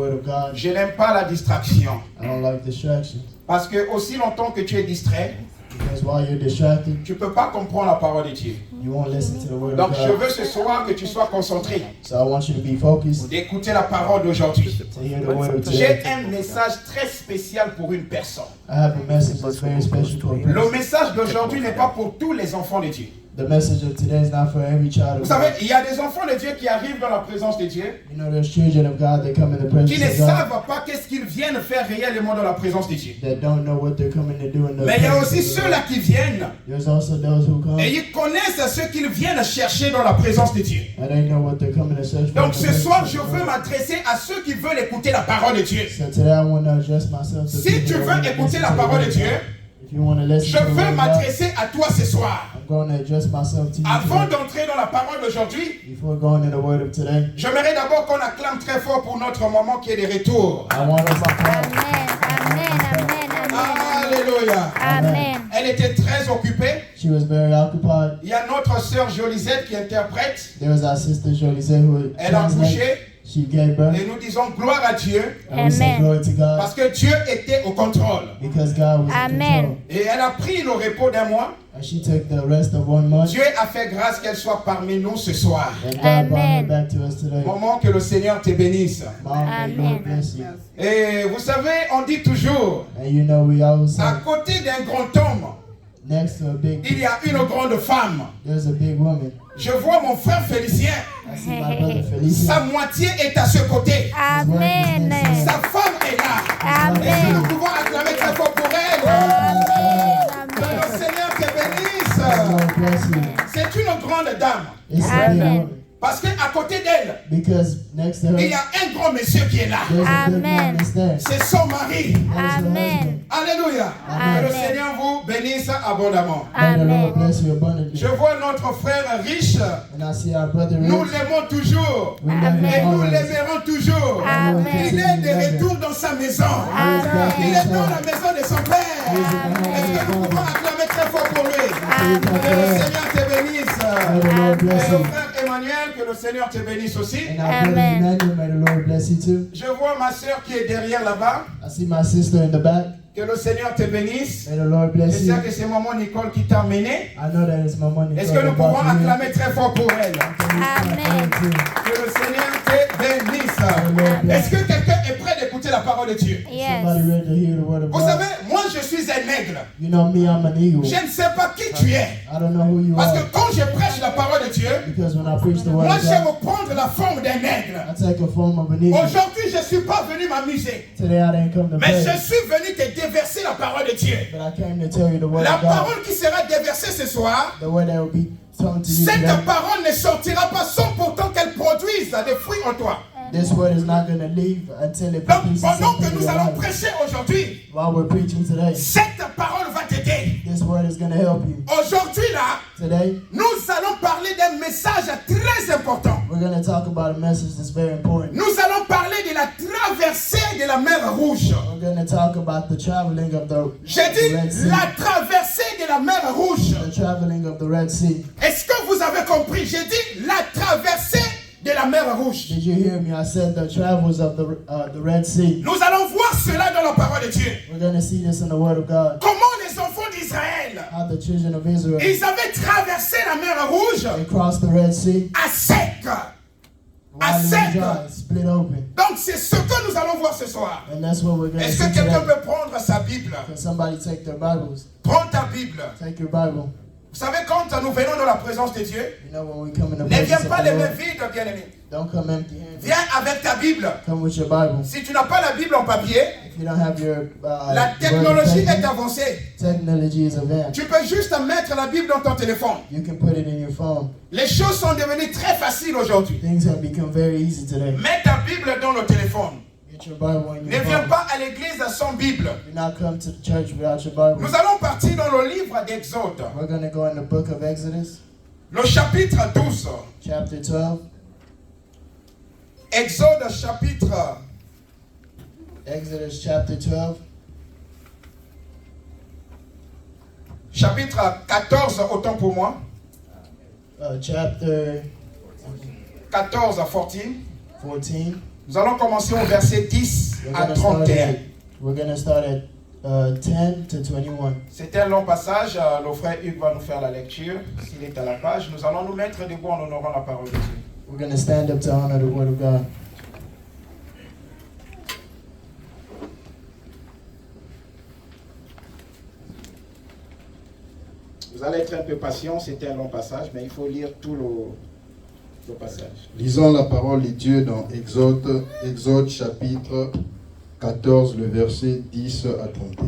Word of God. Je n'aime pas la distraction. I don't like distraction. Parce que aussi longtemps que tu es distrait, Because while you're distracted, tu ne peux pas comprendre la parole de Dieu. you won't listen to the word Donc of je God. veux ce soir que tu sois concentré, So I want you to be focused d'écouter la parole d'aujourd'hui. to hear the word of J'ai today. un message très spécial pour une personne. I have a message that's very special to a Le person. message d'aujourd'hui n'est pas pour tous les enfants de Dieu. The message of today is not for every child Vous of savez, God. il y a des enfants de Dieu qui arrivent dans la présence de Dieu, You know, there's children of God that come in the qui ne presence of God savent pas qu'est-ce qu'ils viennent faire réellement dans la présence de Dieu. that don't know what they're coming to do in the Mais il y a presence aussi of God. ceux-là qui viennent There's also those who come et ils connaissent ce qu'ils viennent chercher dans la présence de Dieu. and they know what they're coming to search for. in Donc the ce presence soir, of je God. veux m'adresser à ceux qui veulent écouter la parole de Dieu. So today I want to address myself to Si people tu that veux want to écouter listen la to the parole word de of Dieu, God. If you want to listen je to the word veux of God, m'adresser à toi ce soir. I'm going to address myself to you Avant today. d'entrer dans la parole d'aujourd'hui, Before going into the word of today, j'aimerais d'abord qu'on acclame très fort pour notre maman qui est de retour. I want us to Amen, amen, amen, amen. Alléluia. Amen. Elle était très occupée. She was very occupied. Il y a notre sœur Jolisette qui interprète. There was our sister Jolisette who Elle a translated. accouché. She gave birth. Et nous disons gloire à Dieu And we say Amen. glory to God parce que Dieu était au contrôle. because God was in Amen. control. Et elle a pris le repos d'un mois. And she took the rest of 1 month. Dieu a fait grâce qu'elle soit parmi nous ce soir. And God brought her Amen. back to us today. Maman, que le Seigneur te bénisse. Mom, may the Lord Amen. bless you. Et vous savez, on dit toujours, And you know we always à say, côté d'un grand homme, next to a big, il y a une grande femme. there's a big woman. Je vois mon frère Félicien. I see my brother Sa Felicia. moitié est à ce côté. Amen. Sa femme est là. Et si nous Amen. pouvons acclamer très fort pour elle. Amen. Que le Seigneur te The bénisse. Lord bless you. C'est une grande dame. It's a big Amen. woman. Parce qu'à côté d'elle, Because next to her, il y a un grand monsieur qui est là. there's a big man Amen. that's there. C'est son mari. That is her Amen. husband. Alléluia. Amen. Que le Seigneur vous bénisse abondamment. May the Lord Amen. bless you abundantly. Je vois notre frère riche. And I see our brother Nous Rich. l'aimons toujours. We love him Et nous always. l'aimerons toujours. Amen. Il est de retour dans sa maison. Il est dans la maison de son père. Est-ce que nous pouvons acclamer très fort pour lui? Que le Seigneur te bénisse. May the Lord Et bless au you. frère Emmanuel, que le Seigneur te bénisse aussi. And our brother Amen. Emmanuel, may the Lord bless you too. Je vois ma soeur qui est derrière là-bas. I see my sister in the back. Que le Seigneur te bénisse. May the Lord Je bless you. sais que c'est maman Nicole qui t'a emmené. I know that it's my money. Est-ce que nous pouvons acclamer très fort pour elle? Amen. Que le Seigneur te bénisse. Est-ce que quelqu'un est prêt d'écouter la parole de Dieu? Yes. Somebody ready to hear the word of Vous God. savez, moi je suis un aigle. You know me, I'm an eagle. Je ne sais pas qui tu es. I don't know who you Parce are. que quand je prêche la parole de Dieu, Because when I preach the word moi of j'aime God, prendre la forme d'un aigle. I take a form of an eagle. Aujourd'hui, je ne suis pas venu m'amuser. Today I didn't come to Mais play, je suis venu te déverser la parole de Dieu. but I came to tell you the word La of God. parole qui sera déversée ce soir, The word that will be told to you cette today. parole ne sortira pas sans pourtant qu'elle produise des fruits en toi. This word is not going to leave until it Donc produces pendant que something in nous your allons life. prêcher aujourd'hui, While we're preaching today, cette parole va t'aider. this word is going to help you. Aujourd'hui là, Today, nous allons parler d'un message très important. we're going to talk about a message that's very important. Nous allons parler de la traversée de la mer Rouge. We're going to talk about the traveling of the J'ai Red dit Sea. la traversée de la mer Rouge. The traveling of the Red Sea. Est-ce que vous avez compris? J'ai dit la traversée de la mer Rouge. Did you hear me? I said the travels of the Red Sea. Nous allons voir cela dans la parole de Dieu. We're going to see this in the Word of God. Comment les enfants d'Israël, How the children of Israel, ils avaient traversé la mer Rouge they crossed the Red Sea. à sec. While it was sec. dry, split open. Donc c'est ce que nous allons voir ce soir. And that's what we're going to Est-ce see que quelqu'un today. peut prendre sa Bible? Can somebody take their Bibles? Prends ta Bible. Take your Bible. Vous savez, quand nous venons dans la présence de Dieu, You know when we come in the ne viens presence pas of les the mains Lord, vides, bien-aimé. don't come empty-handed. Viens avec ta Bible. Come with your Bible. Si tu n'as pas la Bible en papier, If you don't have your la Word technologie of est paper, avancée. technology is advanced. Tu peux juste mettre la Bible dans ton téléphone. You can put it in your phone. Les choses sont devenues très faciles aujourd'hui. Things have become very easy today. Mets ta Bible dans le téléphone. Get your Bible in Ne your viens phone. pas à l'église sans Bible. Do not come to the church without your Bible. Nous allons partir dans le livre d'Exode, We're going to go in the book of Exodus, le chapitre 12. chapter 12. Exode chapitre Exodus chapter 12. chapitre 14, autant pour moi. Chapter 14 à 14. 14. Nous allons commencer au verset 10 à 31. We're going to start at 10 to 21. C'est un long passage. Le frère Hugues va nous faire la lecture. S'il est à la page, nous allons nous mettre debout en honorant la parole de Dieu. We're going to stand up to honor the word of God. Vous allez être un peu patient, c'est un long passage, mais il faut lire tout le passage. Lisons la parole de Dieu dans Exode chapitre 14, le verset 10 à 31.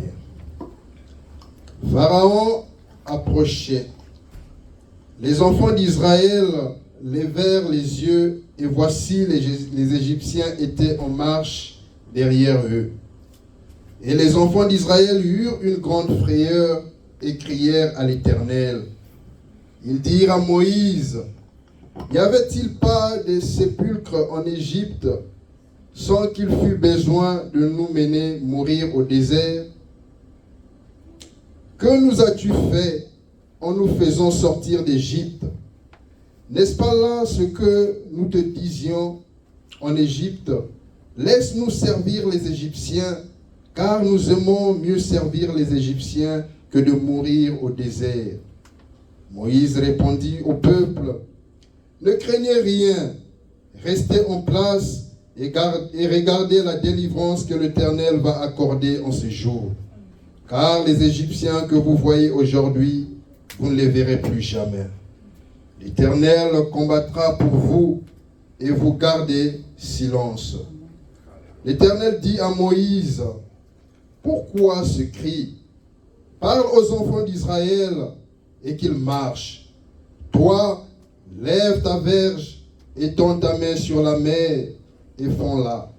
Pharaon approchait. Les enfants d'Israël levèrent les yeux et voici les Égyptiens étaient en marche derrière eux. Et les enfants d'Israël eurent une grande frayeur et crièrent à l'Éternel. Ils dirent à Moïse, n'y avait-il pas de sépulcres en Égypte sans qu'il fût besoin de nous mener mourir au désert? Que nous as-tu fait en nous faisant sortir d'Égypte? N'est-ce pas là ce que nous te disions en Égypte? Laisse-nous servir les Égyptiens, car nous aimons mieux servir les Égyptiens que de mourir au désert. Moïse répondit au peuple, ne craignez rien, restez en place et regardez la délivrance que l'Éternel va accorder en ce jour. Car les Égyptiens que vous voyez aujourd'hui, vous ne les verrez plus jamais. L'Éternel combattra pour vous et vous gardez silence. L'Éternel dit à Moïse, pourquoi ce cri? Parle aux enfants d'Israël et qu'ils marchent. Toi, lève ta verge et tends ta main sur la mer et fonds-la.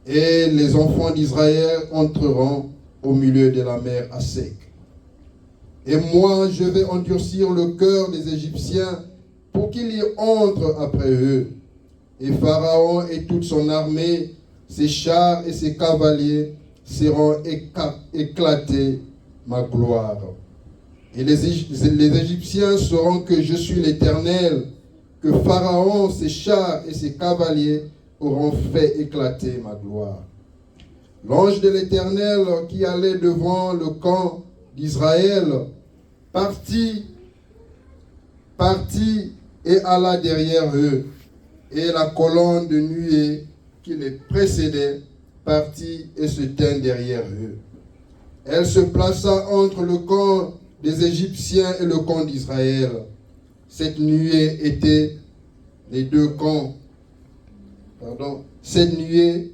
Et les enfants d'Israël entreront au milieu de la mer à sec. Et moi, je vais endurcir le cœur des Égyptiens pour qu'ils y entrent après eux. Et Pharaon et toute son armée, ses chars et ses cavaliers seront éclatés, ma gloire. Et les Égyptiens sauront que je suis l'Éternel, que Pharaon, ses chars et ses cavaliers auront fait éclater ma gloire. L'ange de l'Éternel qui allait devant le camp d'Israël partit et alla derrière eux. Et la colonne de nuée qui les précédait partit et se tint derrière eux. Elle se plaça entre le camp des Égyptiens et le camp d'Israël. Cette nuée était les deux camps. Cette nuée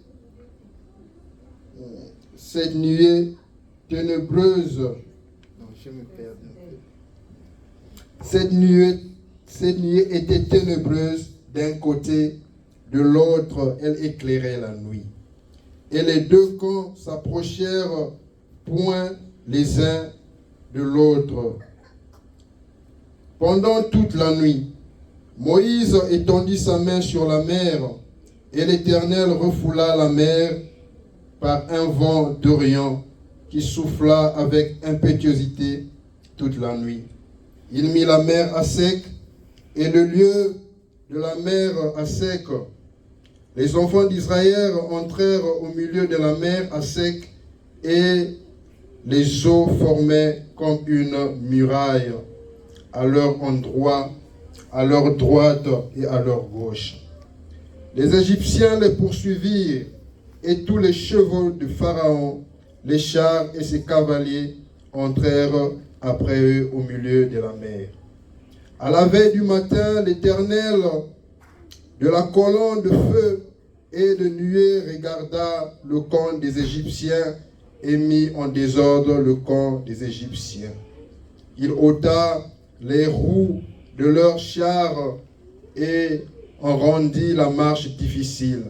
ténébreuse. Non, je me perds. Cette nuée était ténébreuse d'un côté, de l'autre, elle éclairait la nuit. Et les deux camps s'approchèrent point les uns de l'autre. Pendant toute la nuit, Moïse étendit sa main sur la mer, et l'Éternel refoula la mer par un vent d'Orient qui souffla avec impétuosité toute la nuit. Il mit la mer à sec, et le lieu de la mer à sec. Les enfants d'Israël entrèrent au milieu de la mer à sec, et les eaux formaient comme une muraille à leur endroit, à leur droite et à leur gauche. Les Égyptiens les poursuivirent, et tous les chevaux de Pharaon, les chars et ses cavaliers entrèrent après eux au milieu de la mer. À la veille du matin, l'Éternel, de la colonne de feu et de nuée, regarda le camp des Égyptiens et mit en désordre le camp des Égyptiens. Il ôta les roues de leurs chars et en rendit la marche difficile.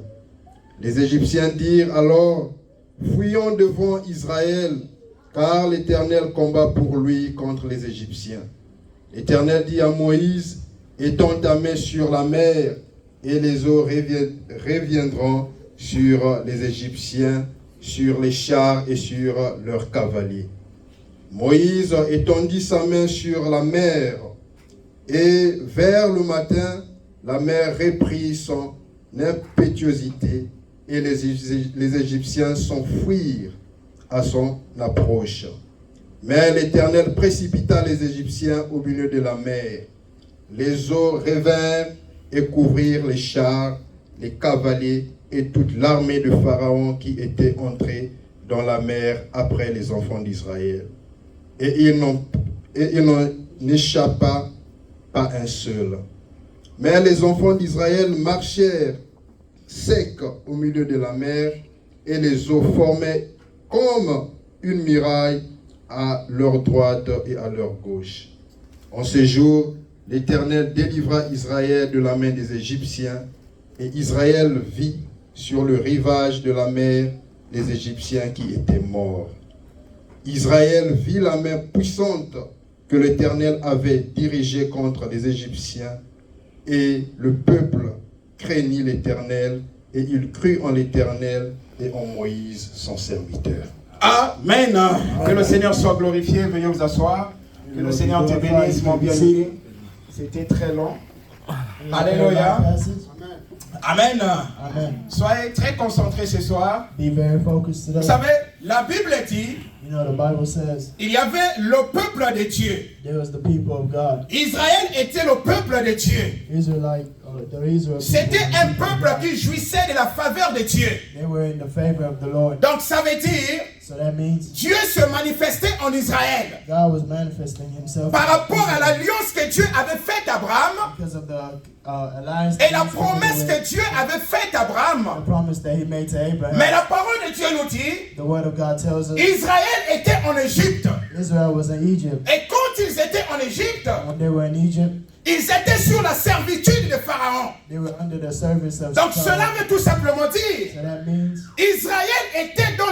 Les Égyptiens dirent alors, fuyons devant Israël, car l'Éternel combat pour lui contre les Égyptiens. L'Éternel dit à Moïse, étends ta main sur la mer, et les eaux reviendront sur les Égyptiens, sur les chars et sur leurs cavaliers. Moïse étendit sa main sur la mer, et vers le matin, la mer reprit impétuosité et les Égyptiens s'enfuirent à son approche. Mais l'Éternel précipita les Égyptiens au milieu de la mer. Les eaux revinrent et couvrirent les chars, les cavaliers et toute l'armée de Pharaon qui était entrée dans la mer après les enfants d'Israël. Et il n'en échappa pas un seul. Mais les enfants d'Israël marchèrent secs au milieu de la mer, et les eaux formaient comme une muraille à leur droite et à leur gauche. En ce jour, l'Éternel délivra Israël de la main des Égyptiens, et Israël vit sur le rivage de la mer les Égyptiens qui étaient morts. Israël vit la main puissante que l'Éternel avait dirigée contre les Égyptiens, et le peuple craignit l'Éternel, et il crut en l'Éternel et en Moïse, son serviteur. Amen. Que le Seigneur soit glorifié. Veuillez vous asseoir. Que le Seigneur te bénisse, mon bien-aimé. C'était très long. Alléluia. Amen. Amen. Soyez très concentrés ce soir. Be very focused today. Vous savez, la Bible dit, You know, the Bible says il y avait le peuple de Dieu. there was the people of God. Israël était le peuple de Dieu. Israelite, the Israel C'était people, un peuple qui jouissait de la faveur de Dieu. they were in the favor of the Lord. Donc ça veut dire, So that means Dieu se manifestait en Israël. God was manifesting himself Par rapport à l'alliance que Dieu avait faite à Abraham because of the alliance et la that he promesse made que Dieu avait faite à the Abraham. promise that he made to Abraham. Mais la parole de Dieu nous dit, The word of God tells us Israël était en Égypte. Israel was in Egypt. Et quand ils étaient en Égypte, When they were in Egypt, ils étaient sur la servitude de Pharaon. they were under the service of Donc Pharaoh. cela veut tout simplement dire, So that means Israël était dans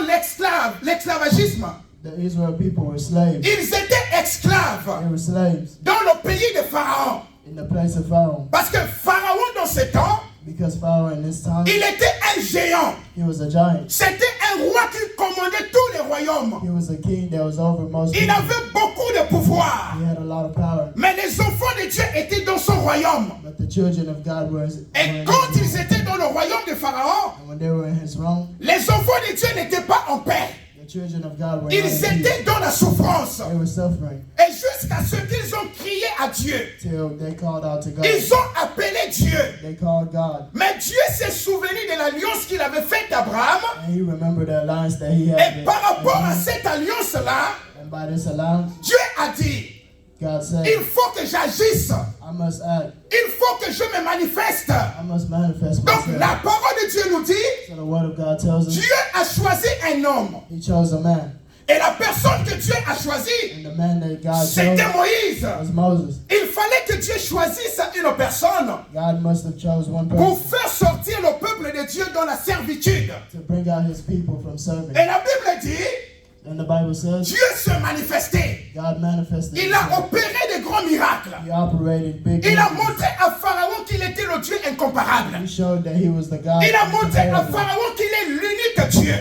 l'esclavagisme. the Israel people were slaves. Ils étaient esclaves They were slaves dans le pays de Pharaon. in the place of Pharaoh. Parce que Pharaon dans ce temps, Because Pharaoh in this time, il était un géant. he was a giant. C'était un roi qui commandait tous les royaumes. He was a king that was over most Il people. avait beaucoup de pouvoir. He had a lot of power. Mais les enfants de Dieu étaient dans son royaume. But the children of God were Et in quand his ils étaient dans le royaume de Pharaon, and when they were in his realm, les enfants de Dieu n'étaient pas en paix. the children of God were Ils not in peace. étaient dans la souffrance. They were suffering Et jusqu'à ce qu'ils ont crié à Dieu. till they called out to God. Ils ont appelé Dieu. They called God. Mais Dieu s'est souvenu de l'alliance qu'il avait faite à Abraham. And he remembered the alliance that he had. Et with par rapport à Abraham. cette alliance-là, And by this alliance, Dieu a dit, God said, il faut que j'agisse. I must act. Il faut que je me manifeste. I must manifest Donc myself. la parole de Dieu nous dit, So the word of God tells us Dieu a choisi un homme. he chose a man. Et la personne que Dieu a choisie, And the man that God chose c'était Moïse. was Moses. Il fallait que Dieu choisisse une personne God must have chose one pour person faire sortir le peuple de Dieu dans la servitude. to bring out his people from serving. Et la Bible dit, And the Bible says Dieu se manifestait. God manifested Il a himself. opéré de grands miracles. He operated big Il a miracles. montré à Pharaon qu'il était le Dieu incomparable. He showed that he was the God. Il a montré à incomparable. Pharaon qu'il est l'unique Dieu.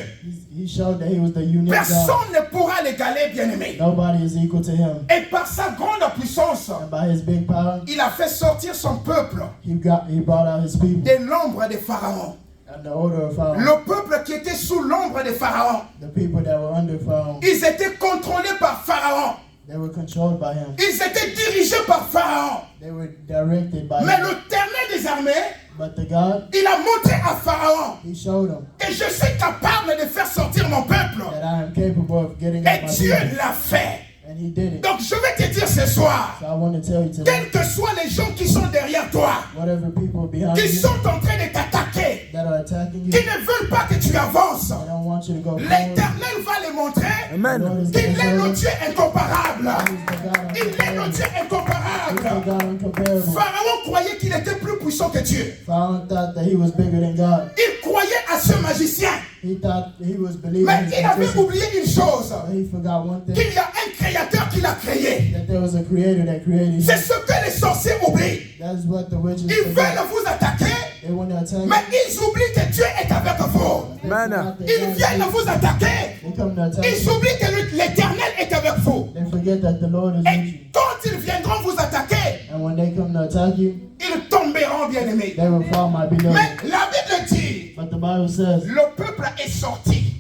He showed that he was the unique God. Personne ne pourra l'égaler, bien-aimé. Nobody is equal to him. Et par sa grande puissance, And by his big power, il a fait sortir son peuple he brought out his people de l'ombre de Pharaon. and the order of Pharaoh. Le peuple qui était sous l'ombre de Pharaon, The people that were under Pharaoh, ils étaient contrôlés par Pharaon. they were controlled by him. Ils étaient dirigés par Pharaon. They were directed by Mais him. l'Éternel des armées, But the God, il a montré à Pharaon he showed him que je suis capable de faire sortir mon peuple. that I am capable of getting Et out my Dieu people. l'a fait. And he did it. Donc je vais te dire ce soir, So I want to tell you today, quels que soient les gens qui sont derrière toi, whatever people behind qui you sont en train de t'attaquer, that are attacking you, qui ne veulent pas que tu avances, I don't want you to go forward. l'Éternel va les montrer The Lord is qu'il gonna est show le you Dieu incomparable. he's the God Il est le incomparable. Dieu He's the incomparable. God incomparable. Pharaon croyait qu'il était plus puissant que Dieu. Pharaoh thought that he was bigger than God. Il croyait à ce magicien. He thought he was believing Mais his il avait magician. oublié une chose, But he forgot one thing, qu'il y a un créateur qui l'a créé. that there was a creator that created C'est him. ce que les sorciers oublient. That is what the witches Ils forget. veulent vous attaquer, They want to attack mais ils oublient que Dieu est avec vous. They forgot that Ils God viennent is- vous attaquer, They come to attack ils you. oublient que l'Éternel est avec vous. They forget that the Lord is with you. Et quand ils viendront vous attaquer, And when they come to attack you, ils tomberont, bien-aimés. they will fall, my beloved. Mais la But the Bible says le peuple est sorti.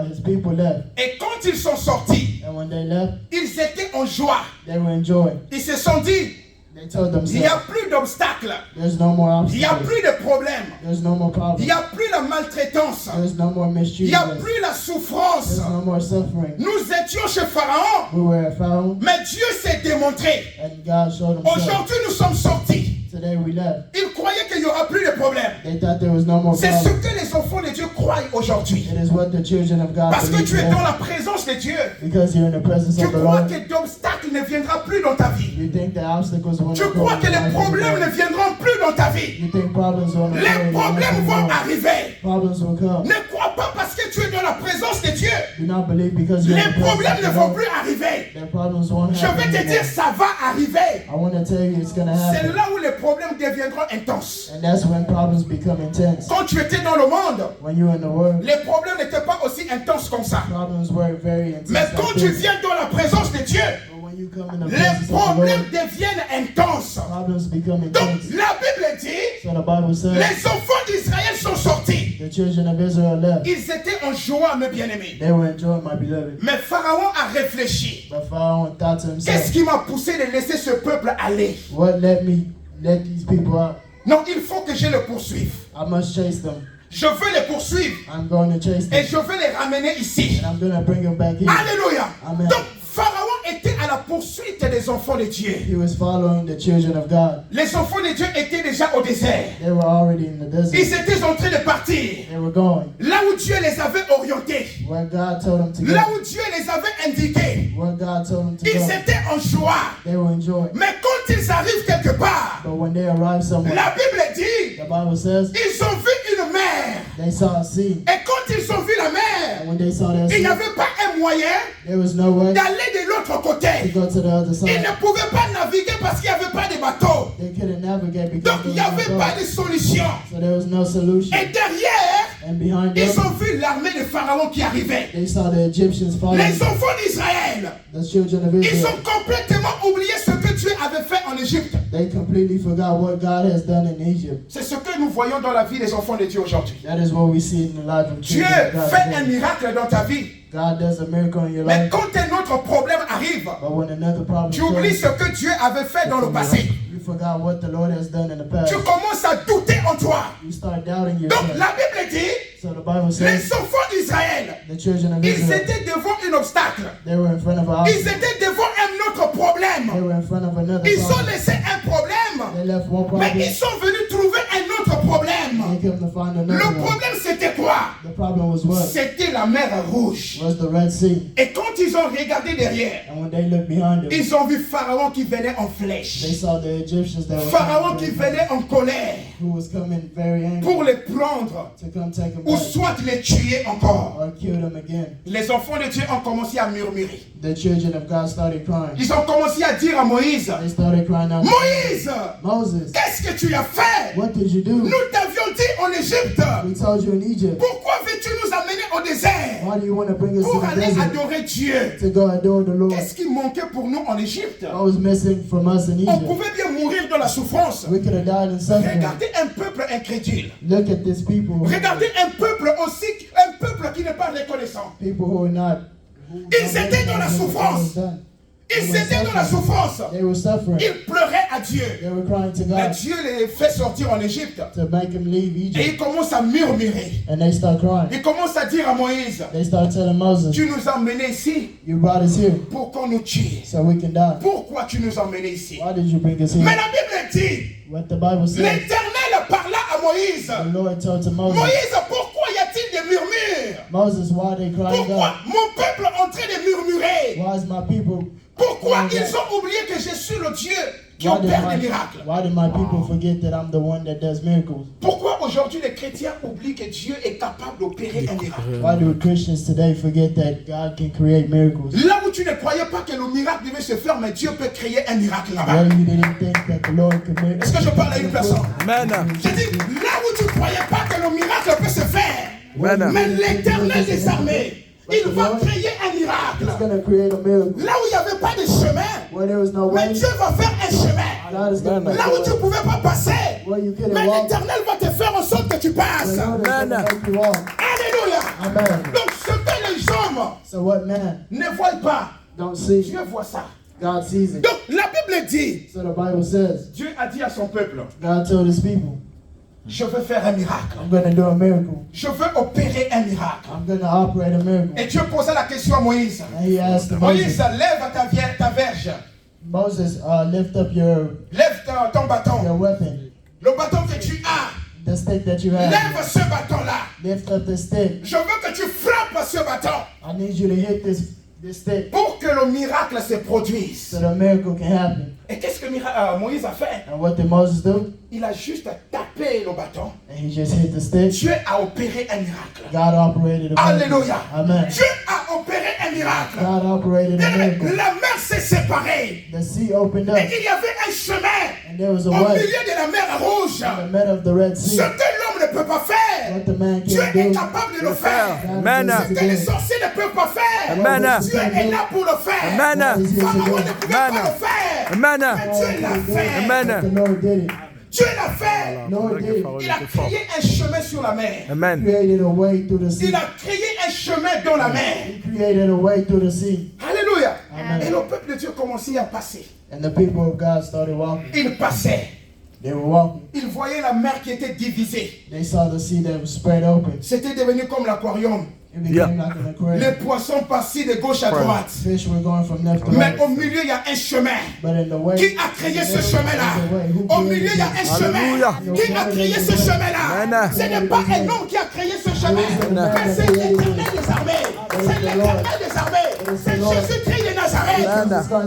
his people left. Et quand ils sont sortis, And when they left, ils étaient en joie. they were enjoying. Ils se sont dit, They told il n'y a themselves, plus d'obstacles. there's no more Il n'y a obstacles. plus de problèmes. There's no more Il problems. n'y a plus la maltraitance. There's no more Il n'y a mistreatment. plus la souffrance. There's no more suffering. Nous étions chez Pharaon, We were at Pharaoh, mais Dieu s'est démontré. and God showed himself. Aujourd'hui, nous sommes sortis. Today we left. Ils croyaient qu'il n'y aura plus de problèmes. They thought there was no more C'est ce problems. que les enfants de Dieu croient aujourd'hui. It is what the children of God Parce que believe tu es today. dans la présence de Dieu. Because you're in the presence Tu of the crois Lord. que d'obstacles ne viendra plus dans ta vie. You think the obstacles will Tu not crois come que in your les life problèmes ne anymore. viendront plus dans ta vie. You think problems will not Les problèmes vont arriver. Problems will come. Ne crois pas parce que tu es dans la présence de Dieu. Do not believe because you're in Les the presence problèmes of ne the vont Lord. plus arriver. The problems won't Je happen vais te anymore. dire, ça va arriver. I want to tell you it's going to C'est happen. là où les problèmes deviendront intenses. And that's when problems become intense. Quand tu étais dans le monde, When you're in the world, les problèmes n'étaient pas aussi intenses comme ça. problems were very intense. Mais like quand tu this. viens dans la présence de Dieu, But when you come in the les presence of the problèmes Lord, deviennent intenses. problems become Donc intense. la Bible dit, So the Bible says les enfants d'Israël sont sortis. the children of Israel left. Ils étaient en joie, mes bien-aimés. They were enjoying my beloved. Mais Pharaon a réfléchi. But Pharaoh thought to Qu'est-ce himself, qui m'a poussé de laisser ce peuple aller? what let me let these people out? Non, il faut que je le poursuive. I must chase them. Je veux les poursuivre I'm going to chase et them. je veux les ramener ici. And I'm going to bring them back here. Alléluia. Amen. Donc Pharaon était à la poursuite des enfants de Dieu. He was following the children of God. Les enfants de Dieu étaient déjà au désert. They were already in the Ils desert. étaient en train de partir. They were going Là où Dieu les avait orientés. where God told them to Là go. où Dieu les avait indiqués. Where God told them to Ils go. étaient en joie. They were enjoying. Mais quand ils arrivent quelque part, But when they arrived somewhere, la Bible dit, the Bible says ils ont vu une mer. they saw a sea. Et quand ils ont vu la mer, And when they saw that il n'y sea, avait pas un moyen there was no way d'aller de l'autre to côté. go to the other Ils side. ne pouvaient pas naviguer parce qu'il n'y avait pas de bateau. They couldn't navigate because Donc il n'y there was avait no pas boat. de solution. So there was no solution. Et derrière, And behind ils them, ont vu l'armée de Pharaon qui arrivait. they saw the Egyptians following Les enfants d'Israël, the children of ils Israel. ont complètement oublié ce que Dieu avait fait en Égypte. They completely forgot what God has done in Egypt. C'est ce que nous voyons dans la vie des enfants de Dieu aujourd'hui. That is what we see in the life of Dieu children of God fait un today. miracle dans ta vie. God does a miracle in your Mais life, quand un autre problème arrive, but when another problem tu oublies comes, ce que Dieu avait fait dans le passé. you forgot what the Lord has done in the past. Tu commences à douter en toi. You start doubting Donc yourself. la Bible dit, So the Bible les says enfants d'Israël, the children of ils Israel, étaient devant un obstacle. they were in front of an Ils obstacle. étaient devant un autre problème. They were in front of another Ils ont problem. laissé un problème, They left one mais problem. ils sont venus trouver un autre problème. They came to find Le another one. problème c'était quoi? The problem was what? C'était la mer Rouge. Was the Red Sea. Et quand ils ont regardé derrière, And when they looked behind them, ils ont vu Pharaon qui venait en they flèche. saw the Egyptians that were Pharaon qui coming, venait en colère who was coming very angry pour les prendre to come take them ou back soit les tuer encore. or kill them again. Les enfants de Dieu ont commencé à murmurer. The children of God started crying. Ils ont commencé à dire à Moïse, They started crying out, Moïse, Moses, qu'est-ce que tu as fait? what did you do? Nous t'avions dit en Égypte, We told you in Egypt. pourquoi veux-tu nous amener au désert Why do you want to bring us to pour the aller desert adorer Dieu? to go adore the Lord? Qu'est-ce qui manquait pour nous en Égypte? What was missing from us in On Egypt? pouvait bien mourir dans la souffrance. We could have died in suffering. Regardez un peuple incrédule. Look at this people. Regardez un peuple aussi, un peuple qui n'est pas reconnaissant. People who are not. Ils étaient dans la souffrance. Ils étaient dans la souffrance. They were suffering. Ils pleuraient à Dieu. They were crying to Mais God Dieu les fait sortir en Égypte. to make them leave Et Egypt. ils commencent à murmurer. And they start crying. Ils commencent à dire à Moïse, They start telling Moses, tu nous as emmenés ici you brought us here pour qu'on nous tue. so we can die. Pourquoi tu nous as emmenés ici? Why did you bring us Mais here? la Bible dit, What the Bible says, l'Éternel parla à Moïse. the Lord told to Moses, Moïse, pourquoi y a-t-il des murmures? Moses, why they crying Pourquoi out? mon peuple est en train de murmurer? Why is my people? Pourquoi crying ils out? ont oublié que je suis le Dieu qui Why did, opère des my, miracles? why did my people forget that I'm the one that does miracles? Pourquoi aujourd'hui les chrétiens oublient que Dieu est capable d'opérer un miracle? Why do Christians today forget that God can create miracles? Là où tu ne croyais pas que le miracle devait se faire, mais Dieu peut créer un miracle Where là-bas. you didn't think that the Lord could make. Est-ce que je parle à une personne? Amen. Je dis, là où tu ne croyais pas que le miracle peut se faire, Amen. mais l'Éternel des armées, il va créer un He's miracle. gonna create a miracle. Là où il n'y avait pas de chemin, Where there was no mais way, Dieu va faire un chemin. God is gonna make Là a où tu ne way. pouvais pas passer, where you couldn't Mais walk, l'Éternel va te faire en sorte que tu the passes. Lord is going to make you walk. Alléluia. Amen. Donc ce que les hommes So what man ne voient pas, don't see, Dieu voit ça. God sees it. Donc la Bible dit, So the Bible says, Dieu a dit à son peuple, God told his people, je veux faire un miracle. I'm going to do a miracle. Je veux opérer un miracle. I'm going to operate a miracle. Et Dieu posa la question à Moïse. And he asked Moïse, Moses, lève ta verge. Moses, lift up your Lève ton bâton. weapon, Le bâton que tu as. the stick that you have. Lève ce bâton-là. Lift up the stick. Je veux que tu frappes ce bâton I need you to hit this stick pour que le miracle se produise. so the miracle can happen. Et qu'est-ce que Moïse a fait? And what did Moses do? Il a juste tapé le bâton. And he just hit the stick. Dieu a opéré un miracle. God operated a miracle. Alléluia. Amen. Dieu a opéré un miracle. God operated a Et miracle. la mer s'est séparée. The sea opened up, Et il y avait un chemin and there was a au way milieu de la mer rouge. in the middle of the Red Ce Sea. que l'homme ne peut pas faire, What the man Dieu can't est do, capable de le faire. God Amen. is Ce able que to les do. sorciers ne peuvent pas faire, Amen. Dieu est là pour le faire. Amen. God is here to Pharaon do ne it. pouvait pas Amen. le faire. Amen. Mais Dieu l'a fait. Amen. The Lord did it. Dieu l'a fait. Lord did it. Il a créé un chemin sur la mer. Amen. Created a way through the sea. Il a créé un chemin dans la mer. He created a way through the sea. Alléluia. Amen. Et le peuple de Dieu commençait à passer. And the people of God started walking. Il passait. They were walking. Il voyait la mer qui était divisée. They saw the sea that was spread open. C'était devenu comme l'aquarium. It became like an Les aquarium. poissons passaient de gauche à droite. Fish were going from left to Mais right. au milieu, il y a un chemin. But in the way, Qui a créé ce chemin-là? Au milieu, il y a un Alléluia. chemin. Qui a créé ce chemin-là? Amen. Ce n'est pas un homme qui a créé ce chemin, mais c'est l'Éternel des armées. C'est l'Éternel des armées. C'est Jésus-Christ de Nazareth.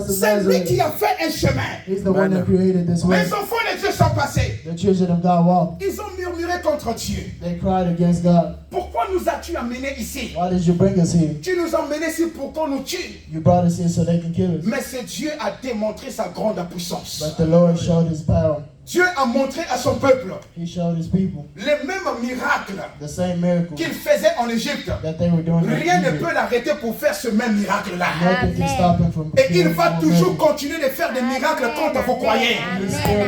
C'est lui qui a fait un chemin. He's the one that created this way. Les enfants de Dieu sont passés. The children of God walked. Ils ont murmuré contre Dieu. They cried against God. Pourquoi nous as-tu amenés ici? Why did you bring us here? Tu nous as emmenés ici pour qu'on nous tue. You brought us here so they can kill us. Mais c'est Dieu a démontré sa grande puissance. But the Lord showed his power. Dieu a montré à son peuple He showed his people les mêmes miracles the same miracle qu'il faisait en Égypte. that they were doing in Rien ne Egypt. peut l'arrêter pour faire ce même miracle-là. Nothing can stop him from Et il doing va more toujours miracles. continuer de faire des miracles quand vous croyez.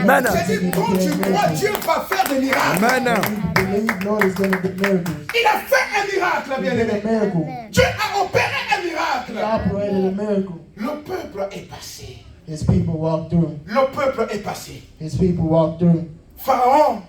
Amen. J'ai dit, quand tu crois, Dieu va faire des miracles. Amen. You believe Lord is going to do miracles. Il a fait un miracle, He bien did a aimé. miracle. Dieu a opéré un He miracle. operated a miracle. Le peuple est passé. His people walked through. Le peuple est passé. His people walked through. Pharaon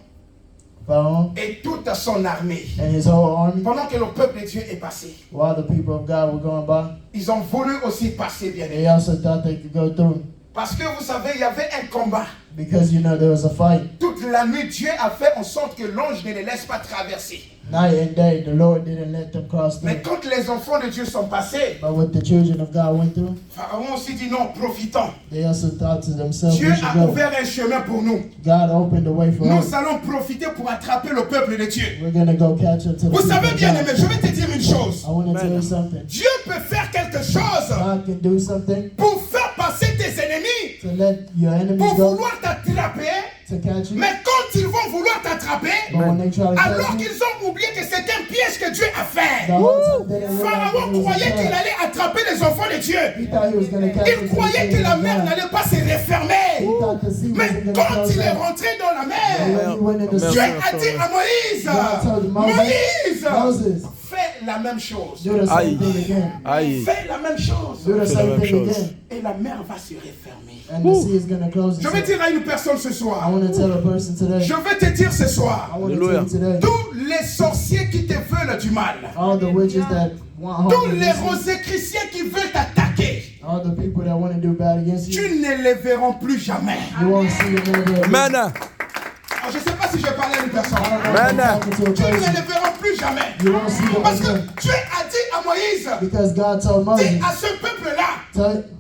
Pharaoh et toute son armée. and his whole army, Pendant que le peuple de Dieu est passé, while the people of God were going by, ils ont voulu aussi passer, bien aimé. they also thought they could go through. Parce que vous savez, il y avait un combat. Because you know there was a fight. Toute la nuit, Dieu a fait en sorte que l'ange ne les laisse pas traverser. Night and day, the Lord didn't let them cross Mais through. quand les enfants de Dieu sont passés, But what the children of God went through, Pharaon aussi dit non, profitons. they also thought to themselves, Dieu we should a go. ouvert un chemin pour nous. God opened the way for us. Nous allons profiter pour attraper le peuple de Dieu. We're going to go catch up to the Vous people savez of bien God. aimé, je vais te dire une chose. I want to tell you something. Dieu peut faire quelque chose God can do something pour faire passer tes ennemis, to let your enemies pour go, vouloir t'attraper. to catch you. Mais quand ils vont vouloir t'attraper, But when they try to alors catch you, qu'ils ont oublié que c'est un piège que Dieu a the fait. whole time they didn't realize Pharaon it was a croyait qu'il trap. allait attraper les enfants de Dieu. He thought he was going to catch Il croyait que la mer n'allait pas se refermer. He thought the sea Mais wasn't going to quand close il est down. rentré dans la And mer, when he went in the Dieu sea, a dit à Moïse, God told Moses, Moïse, Moses, fais la même chose. do the Aïe. same thing again. Aïe. Fais la même chose. Do the Fais la same même thing chose. again. Et la mer va se refermer. And the sea is going to close Je vais itself. dire à une personne ce I soir. want to tell a person today. Je vais te dire ce soir. I want to tell you today. Tous les sorciers qui te veulent du mal. All the witches that want Tous harm les against you, rosicruciens qui veulent t'attaquer. all the people that want to do bad against you, Tu ne les verras plus jamais. you won't see them ever again. Amen. Alors, je ne sais pas si je parlais à une personne. I don't know if I'm Amen. talking to a Tu ne person. les verras plus jamais. You won't see them Parce que again. Dieu a dit à Moïse, Because God told dis Moses, à ce peuple-là,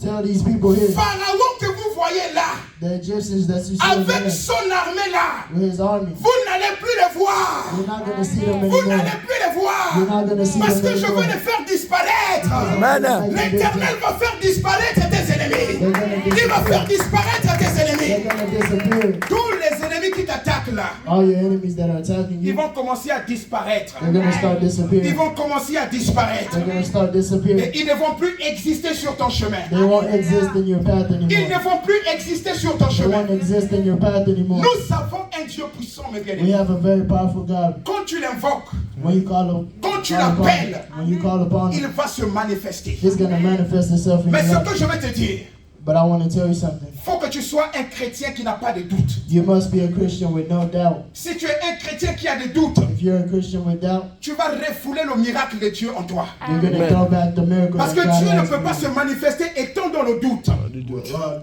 tell these people here, Pharaon que vous voyez là, the Egyptians that you see over avec there, son armée là, with his army, vous n'allez plus les voir. you're not going to see them Vous anymore. n'allez plus les voir. You're not going to see Parce them que je anymore. vais les faire disparaître. Amen. L'Éternel va faire disparaître tes ennemis. They're gonna Il va faire disappear. disparaître tes They're ennemis. gonna disappear. Tous les ennemis qui t'attaquent là, All your enemies that are attacking ils you, vont commencer à disparaître. they're gonna start Ils disappearing. vont commencer à disparaître. They're gonna start Et disappearing. ils ne vont plus exister sur ton chemin. They won't exist in your path Ils ne anymore. vont plus exister sur ton They chemin. won't exist in your path anymore. Nous avons un Dieu puissant, mes We bien-aimés. have a very powerful God. Quand tu l'invoques, When you call him, quand tu call upon l'appelles, him, when you call upon il him, va se manifester. he's gonna manifest himself in Mais your ce life. que je vais te dire, But I want to tell you something. il faut que tu sois un chrétien qui n'a pas de doute. You must be a Christian with no doubt. Si tu es un chrétien qui a des doutes, If you're a Christian with doubt, tu vas refouler le miracle de Dieu en toi. you're gonna throw back the miracle Parce that que God Dieu ne has peut for pas you. se manifester étant dans le doute.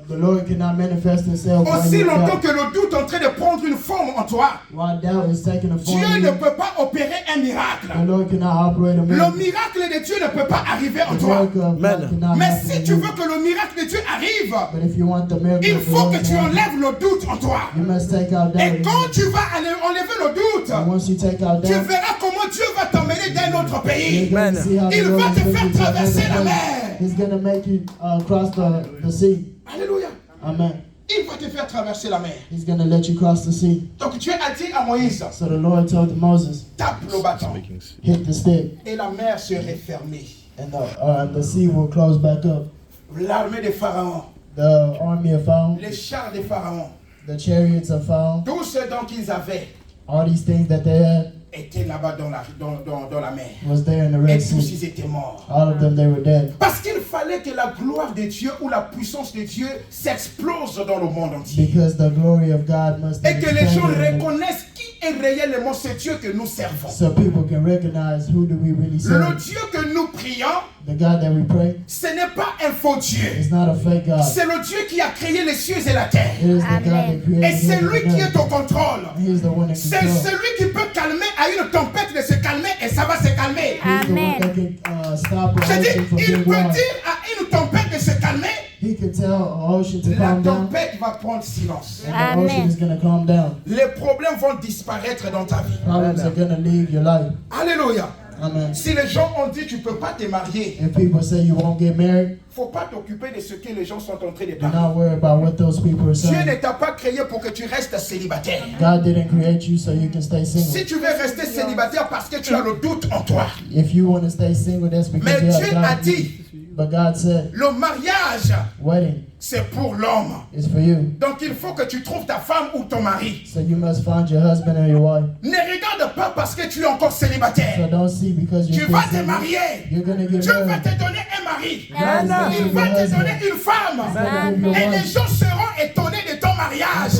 The Lord cannot manifest himself while Aussi you're longtemps doubt. que le doute est en train de prendre une forme en toi, While doubt is taking a form, Dieu in ne you, peut pas opérer un miracle. the Lord cannot operate a Le miracle. miracle de Dieu ne peut pas arriver en The toi. miracle of God cannot Mais happen si in tu you. veux que le miracle de Dieu arrive, But if you want the miracle il of the faut Lord que to tu happen, enlèves le doute en toi. you must take out doubt. Et in you. quand tu vas enlever le doute, And once you take out tu doubt, verras comment Dieu va t'emmener d'un autre you're pays. going to see how the Il Lord va is te going faire to traverser la place. mer. He's going to make you cross the sea. Alléluia. Amen. Il va te faire traverser la mer. He's going to let you cross the sea. Donc Dieu a dit à Moïse, So the Lord told Moses, tape le bâton. hit the stick, Et la mer serait fermée. and the sea will close back up. L'armée de Pharaon, The army of Pharaoh, les chars de Pharaon, the chariots of Pharaoh, tout ce dont ils avaient all these things that they had étaient là-bas dans la mer. was there in the Et Red tous Sea. ils étaient morts. All of them, they were dead. Parce qu'il fallait que la gloire de Dieu ou la puissance de Dieu s'explose dans le monde entier. Because the glory of God must Et que les gens expand in it, reconnaissent qui est réellement ce Dieu que nous servons. so people can recognize who do we really Le serve. Dieu que nous prions, The God that we pray ce n'est pas un faux Dieu. is not a fake God. C'est le Dieu qui a créé les cieux et la terre. It is the God Amen. that created Et c'est heaven lui and qui est earth. au contrôle. And He's the one that C'est controls. celui qui peut calmer à une tempête de se calmer et ça va se calmer. He's the one Amen. that can stop Je an dis, ocean from il being peut wild. dire à une tempête de se calmer, He can tell an ocean to la calm down, tempête va prendre silence. and the ocean Amen. is going to calm down. Les problèmes vont disparaître dans ta vie. Problems are going to leave your life. Alléluia. Amen. Si les gens ont dit tu ne peux pas te marier, If people say you won't get married, il ne faut pas t'occuper de ce que les gens sont en train de do parler. not worry about what those people are Dieu ne saying. t'a pas créé pour que tu restes célibataire. God didn't create you so you can stay Si single. tu veux rester célibataire parce que tu as le doute en toi. If you want to stay single, that's Mais because you Dieu have a God. dit, But God said, le mariage, wedding c'est pour l'homme. is for you. Donc il faut que tu trouves ta femme ou ton mari. So you must find your husband or your wife. Ne regarde pas parce que tu es encore So célibataire. don't see because Tu you're vas still te single. marier. You're going to get Dieu va married. te donner un mari. God is gonna Il give you va a te husband. donner une femme. Amen. Et les gens seront étonnés de ton mariage.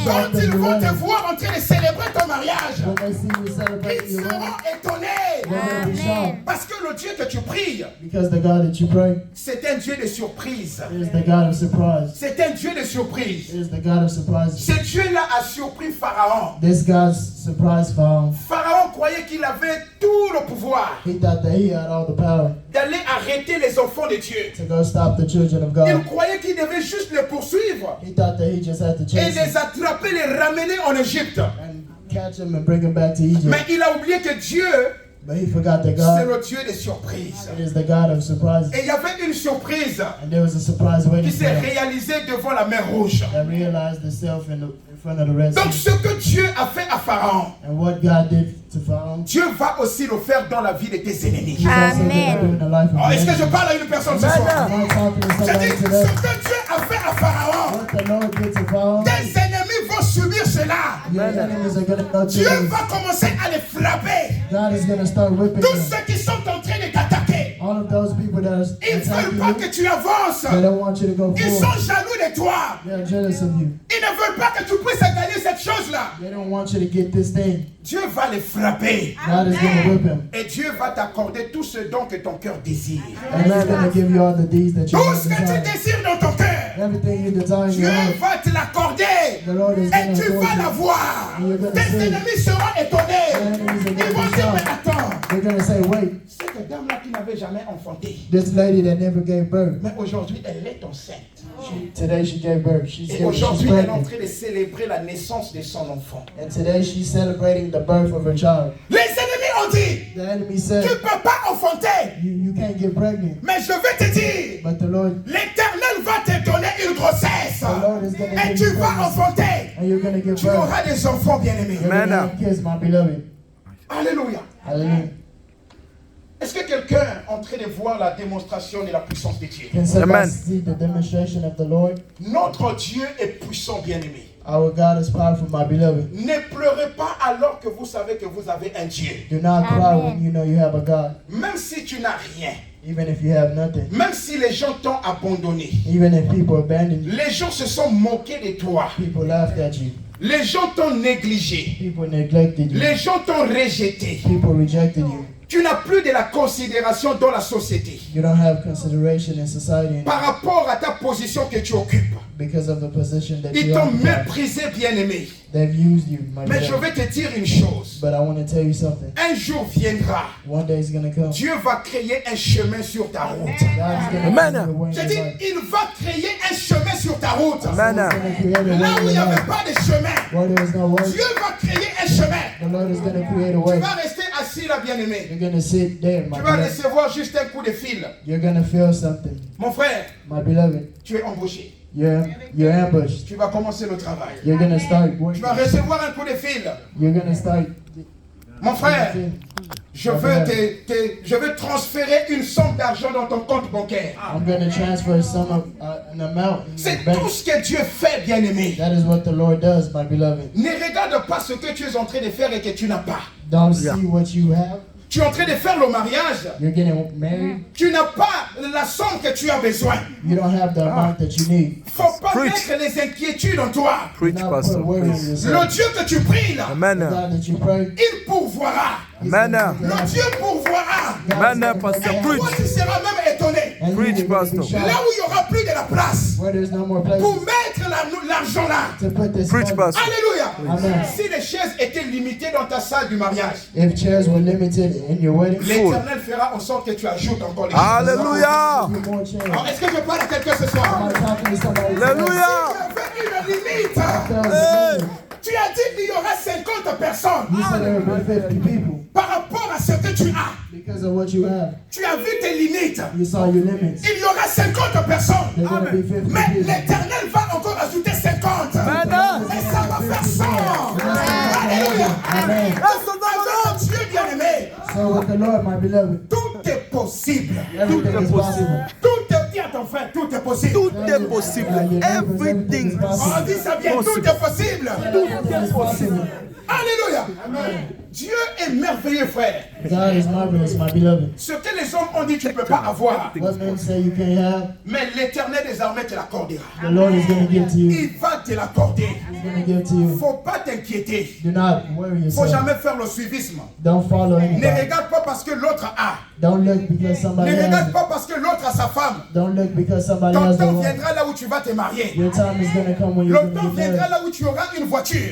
Quand ils vont te voir en train de célébrer ton mariage, When they see you celebrating ils your wedding, seront étonnés. they're going to be Amen. shocked. Parce que le Dieu que tu pries, Because the God that you pray c'est un Dieu de surprise. is the God of surprise. C'est un Dieu de surprise. It is the God of surprises. Ce Dieu-là a surpris Pharaon. This God's surprise Pharaoh. Pharaon croyait qu'il avait tout le pouvoir He thought that he had all the power d'aller arrêter les enfants de Dieu. to go stop the children of Il God. croyait qu'il devait juste les poursuivre He thought that he just had to et chase les them attraper, les ramener en Égypte. and catch him and bring him back to Egypt. Mais il a oublié que Dieu, But he forgot that c'est God le Dieu des surprises. it is the God of surprises. Et il y avait une surprise And there was a surprise waiting qui for s'est him réalisée devant la mer Rouge. that realized itself in front of the Red Donc Sea. ce que Dieu a fait à Pharaon, And what God did to Pharaoh, Dieu va aussi le faire dans la vie de tes ennemis. He's also going to Amen. do in the life of Oh, est-ce que je your enemies. parle à une personne ce soir? I'm not talking to Je somebody dis, today. ce que Dieu a fait à Pharaon, What the Lord did to Pharaoh, tes ennemis vont subir cela. your enemies are going to go Dieu through this. va commencer à les frapper. God is going to start whipping Tous them. ceux qui sont en train de t'attaquer, All of those people that are ils ne veulent pas attacking que you, tu avances. they don't want you to go Ils forward. sont jaloux de toi. They're jealous of you. Ils ne veulent pas que tu puisses gagner cette chose-là. They don't want you to get this thing. Dieu va les frapper. God is going to whip him. Et Dieu va t'accorder tout ce don que ton cœur désire. And He's going to give you all the deeds that you Tout want ce que tu desire. désires dans ton cœur, Everything you desire in Dieu your life. va te l'accorder. The Lord is Et going to tu vas afford you. l'avoir. And you're gonna Tes see. ennemis seront étonnés. Your enemies are Ils going vont to be dire, mais shocked. attends, They're going to say, wait, cette dame-là qui n'avait jamais enfanté, this lady that never gave birth, mais aujourd'hui elle est enceinte. today she gave birth. She's Et aujourd'hui elle est en pregnant. train de célébrer la naissance de son enfant. And today she's celebrating the birth of her child. Les ennemis ont dit, The enemy tu said, ne peux pas enfanter, you can't get pregnant. mais je vais te dire, But the Lord, l'Éternel Lord is gonna Et give tu you vas pregnancy. enfanter. And you're gonna give Tu birth. auras des enfants bien-aimés. You're gonna have kids, my beloved. Alléluia. Hallelujah. Est-ce que quelqu'un est en train de voir la démonstration de la puissance de Dieu? Can somebody see the demonstration of the Lord? Notre Dieu est puissant, bien-aimé. Our God is powerful, my beloved. Ne pleurez pas alors que vous savez que vous avez un Dieu. Do not cry when you know you have a God. Même si tu n'as rien, Even if you have nothing. même si les gens t'ont abandonné, Even if people abandon you. les gens se sont moqués de toi, People laughed at you. les gens t'ont négligé, People neglected you. les gens t'ont rejeté. People rejected you. Tu n'as plus de la considération dans la société You don't have consideration in society par rapport à ta position que tu occupes. because of the position that Ils you t'ont occupy. méprisé, bien-aimé. They've used you, my Mais je beloved. vais te dire une chose. But I want to tell you something. Un jour viendra, One day it's going to come. Dieu va créer un chemin sur ta route. God is going to Amen. create a way in Je your dis, life. il va créer un chemin sur ta route. Amen. He's going to create a Là way où in il n'y your avait life. pas de chemin, Where there is no way, Dieu va créer un chemin. the Lord is going to create a Tu way. vas rester assis là, bien-aimé. You're going to sit there, my Tu vas beloved. recevoir juste un coup de fil. You're going to feel something. Mon frère, My beloved, tu es embauché. you're ambushed. Tu vas commencer le travail. You're going to start Tu working. vas recevoir un coup de fil. You're going to start. Mon frère, je veux transférer une somme d'argent dans ton compte bancaire. I'm going to transfer some of an amount in C'est your tout bank. ce que Dieu fait, bien-aimé. That is what the Lord does, my beloved. Ne regarde pas ce que tu es en train de faire et que tu n'as pas. Don't see what you have. Tu es en train de faire le mariage. You're getting married. Tu n'as pas la somme que tu as besoin. You don't have the amount that you need. Faut pas Preach. mettre les inquiétudes en toi. Preach, Not Pastor. put worry in Please. yourself. Le Dieu que tu pries là, The Amen. God that you pray, il pourvoira. Amen. Le Dieu pourvoira. Amen, Pastor. Et Preach. toi, tu seras même étonné. and Preach, you're gonna be Pastor. shocked Là où il n'y aura plus de la place where there's no more place pour mettre l'argent là. to put this Preach, money. Pastor. Alléluia. Amen. Si les chaises étaient limitées dans ta salle du mariage, If chairs were limited in your wedding, l'Éternel fera en sorte que tu ajoutes encore les chaises. Hallelujah. give you more chairs. Alors, est-ce que je parle à quelqu'un ce soir? I'm talking to somebody. Hallelujah. Il y avait une limite. Hey. Tu as dit qu'il y aura 50 personnes You said there would be 50 people par rapport à ce que tu as. because of what you have. Tu as vu tes limites. You saw your limits. Il y aura 50 personnes. There's going to be 50 Mais people. l'Éternel va encore ajouter 50. Amen. Et ça va faire 100. Alléluia. Amen. Avec Dieu bien-aimé, So with the Lord, my beloved, tout est possible. everything is possible. Tout est, dis à ton frère, tout est possible. Tout est possible. Everything is On dit ça bien, tout est possible. Everything is possible. Alléluia. Dieu est merveilleux, frère. God is marvelous, my beloved. Ce que les hommes ont dit, tu ne peux pas avoir. What men say you can't have, Mais l'Éternel des armées te l'accordera. the Lord is going to give to you. Il va te l'accorder. He's going to give to you. Faut pas t'inquiéter. Do not worry Faut yourself. jamais faire le suivisme. Don't follow Ne anybody. regarde pas parce que l'autre a. Don't look because somebody Ne has regarde it. pas parce que l'autre a sa femme. Don't look because somebody Ton has the temps one. viendra là où tu vas te marier. Your time is going to come when you're Le going temps to get viendra married. là où tu auras une voiture.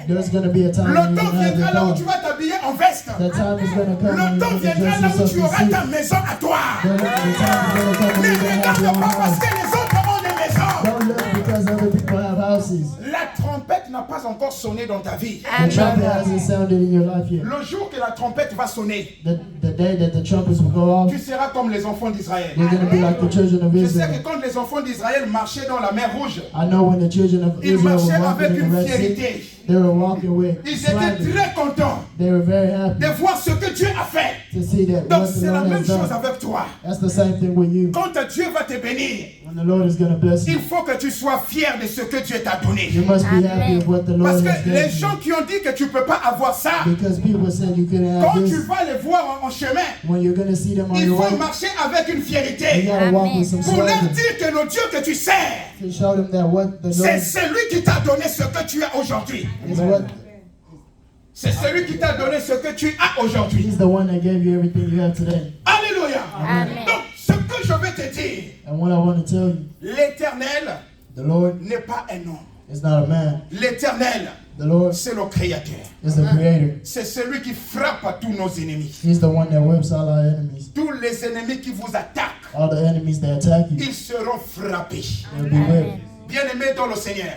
There's going to be a time when Le you're temps going to have viendra your là où car. tu vas t'habiller en veste. The time is going to come when Le you're temps going to viendra dress là où yourself tu in auras suit. ta maison à toi. The time is going to come when Ne you're going to have your regarde own pas parce house. que les autres ont des maisons. Don't look because other people have houses. La trompette n'a pas encore sonné dans ta vie. The trumpet hasn't sounded in your life yet. Le jour que la trompette va sonner, The day that the trumpets will go off, tu seras comme les enfants d'Israël. you're going to be like the children of Je sais que Israel. quand les enfants d'Israël marchaient dans la mer Rouge, I know when the children of ils Israel marchaient were walking avec in une the Red Sea, fierté. they were walking with Ils étaient swagger. très contents They were very happy de voir ce que Dieu a fait. to see that Donc what the c'est la Lord même has chose done. avec toi. That's the same thing with you. Quand Dieu va te bénir, When the Lord is going to bless il you, faut que tu sois fier de ce que Dieu t'a donné. you must be happy of what the Lord Parce has que les done. gens qui ont dit que tu ne peux pas avoir ça, Because people said you couldn't quand have tu this, vas les voir en chemin, when you're going to see them on il your faut way, marcher avec une you fierté got to walk with some pour leur swagger dire que le Dieu que tu sers, to show them that what the c'est Lord celui qui t'a donné ce que tu as aujourd'hui. is what C'est celui qui t'a donné ce que tu as aujourd'hui. He's the one that gave you everything you have today. Alléluia. Amen. Donc, ce que je vais te dire, And what I want to tell you, l'Éternel the Lord n'est pas un homme. is not a man. L'Éternel, The Lord c'est le Créateur. is the creator. C'est celui qui frappe à tous nos ennemis. He's the one that whips all our enemies. Tous les ennemis qui vous attaquent, All the enemies that attack you, ils seront frappés. they'll be whipped. Bien-aimés dans le Seigneur,